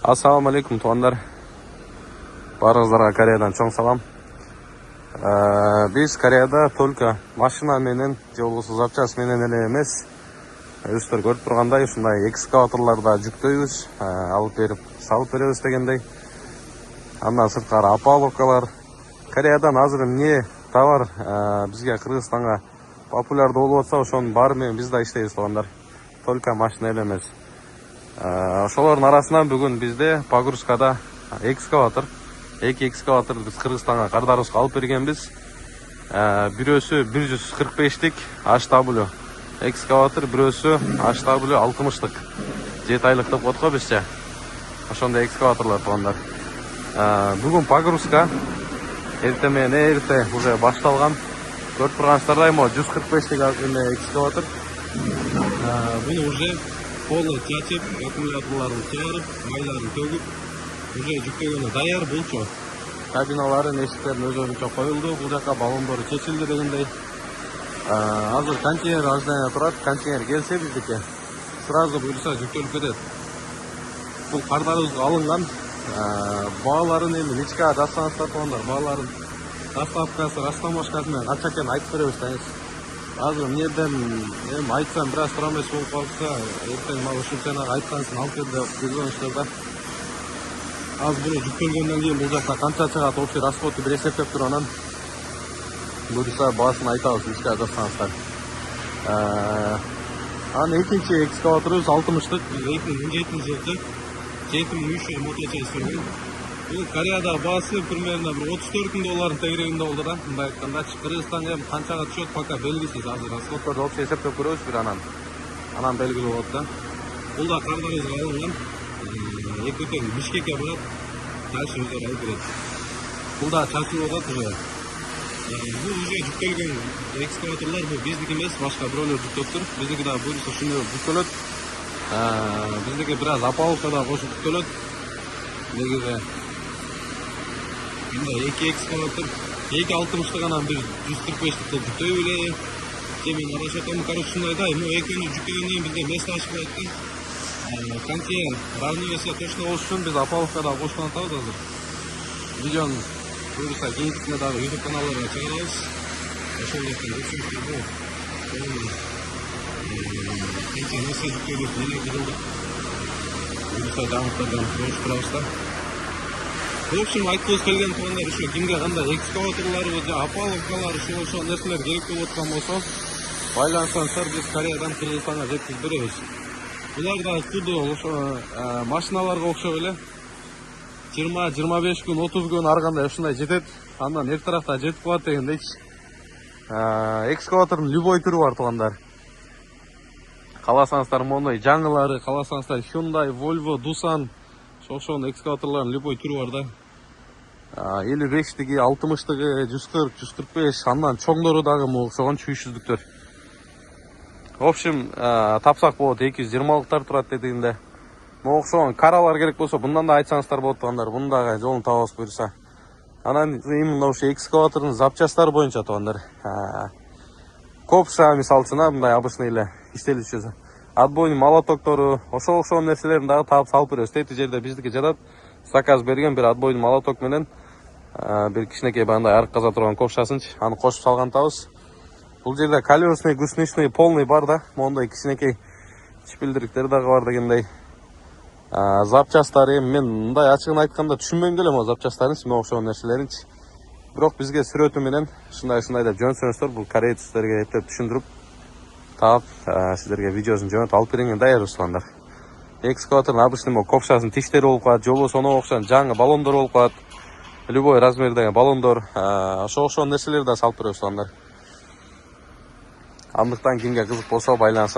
Assalamu alaikum tuğanlar. Barыңыздарга Кореядан чоң салам. Биз Кореяда только машина менен же болбосо запчасть менен эле эмес, өзүңүздөр көрүп тургандай ушундай экскаваторлордо жүктөйбүз, алып берип салып беребиз дегендей. Андан сырткары опаловкалар. Кореядан азыр эмне товар бизге Кыргызстанга популярдуу болуп атса, ошонун баары менен биз да иштейбиз тугандар. Только машина эле эмес. Ошолордун арасынан бүгүн бизде погрузкада экскаватор, эки экскаватор биз Кыргызстанга кардарыбызга алып бергенбиз. Бирөөсү 145тик HW экскаватор, бирөөсү HW 60тык 7 айлык деп коет го бизче. Ошондой экскаваторлор тугандар. Бүгүн погрузка эртең менен эрте уже башталган. Көрүп турганыңыздардай, мо 145тик экскаватор. Буну уже полный чачып, аккумуляторларын чыгарып, майларын төгүп, уже жүктөгөнү даяр болчу. Кабиналарын, эшиктерин өзүнчө коюлду. Бул жака баллондору чечилди дегендей. Азыр контейнер ожидание турат. Контейнер келсе биздики сразу буюрса жүктөлүп кетет. Бул кардарыбызга алынган. Бааларын эми нечке жазсаңыздар тугандар, бааларын доставкасы, растамашкасы менен канча экенин айтып беребиз деңиз. Азыр эмнеден эми айтсам бир аз тура эмес болуп калса, эртең мага ушул жанагы айтканысын алып кел деп бузгонуштар да. Аз буну жүктөлгөндөн кийин бул жакта канча чыгат, общий расходду бир эсептеп туруп анан буюрса баасын айтабыз, нечке жазсаңыздар. Анан экинчи экскаваторубуз 60тык 2017 жылы 7300 моточайс болгон. Бул Кореяда баасы примерно bir $34,000 тегерегинде болду да. Мындай айтканда, Кыргызстанга эми канчага түшөт пока белгисиз. Азыр расходдорду общий эсептеп көрөбүз бир анан белгилүү болот да. Бул да кардарыбызга алынган. Эки тең Бишкекке барат, дальше өздөрү алып берет. Бул да чачылып атат уже. Бул уже жүктөлгөн экскаваторлор, бул биздики эмес, башка бирөөлөр жүктөптүр. Биздики да буюрса ушундай жүктөлөт. Биздики бир аз опаловкада кошуп жүктөлөт. Негизи мындай эки экскаватор, эки 60тык анан бир 145тикти жүктөй эле. Мен арашатам, короче, ушундай да, экөөнү жүктөгөндөн кийин бизде место ачпайт да. Контейнер равновесие точно болуш үчүн биз опаловкада кошкон атабыз азыр. Видеону буюрса кийинкисинде дагы YouTube каналдарга чыгарабыз. Ошол жактан көрсөңүздөр. Канча нерсе жүктөлүп, эмне кылдык. Буюрса жаңылыктардан көрүп турабыз да. В общем, айткыбыз келген тугандар, ушу кимге кандай экскаваторлору же опаловкалар, ошол нерселер керек болуп аткан болсо, байланышсаңыздар, биз Кореядан Кыргызстанга жеткирип беребиз. Булар да туду ошо машиналарга окшоп эле 20-25 күн, 30 күн ар кандай ушундай жетет. Андан эр тарафта жетип калат дегендейчи. Экскаватордун любой түрү бар тугандар. Кааласаңыздар мондой жаңылары, кааласаңыздар Hyundai, Volvo, Doosan, ошол экскаваторлордун любой түрү бар да. 55тиги, 60тыгы, 140, 145, андан чоңдору дагы могу окшогон 300дүктөр. В общем, тапсак болот, 220лыктар турат дегенде. Могу окшогон каралар керек болсо, мындан да айтсаңыздар болот тугандар. Мунун дагы жолун табабыз буюрса. Анан именно ошо экскаватордун запчасттары боюнча тугандар. Копша мисалы үчүн мындай обычный эле иштелүүчүсү. Отбойный молотоктору, ошол окшогон нерселерин дагы таап салып беребиз. Тети жерде биздики жатат. Заказ берген бир отбойный молоток менен бир кичинекей бандай арык каза турган копшасынчы, аны кошуп салган атабыз. Бул жерде колесный, гусеничный, полный бар да. Мондой кичинекей чипилдириктер дагы бар дегендей. Запчасттары мен мындай ачыгын айтканда түшүнбөйм деле мо запчасттарын, симе окшогон нерселеринчи. Бирок бизге сүрөтү менен ушундай деп жөнсөңүздөр, бул корейцтерге эптеп түшүндүрүп таап сиздерге видеосун жөнөтүп алып берген даярбыз тугандар. Экскаватордун обычный мо копшасынын тиштери болуп калат, же болбосо онго окшогон жаңы баллондор болуп калат. Любой размердеги баллондор, ошо окшогон нерселерди да салып беребиз тугандар. Андыктан кимге кызык болсо байланышат.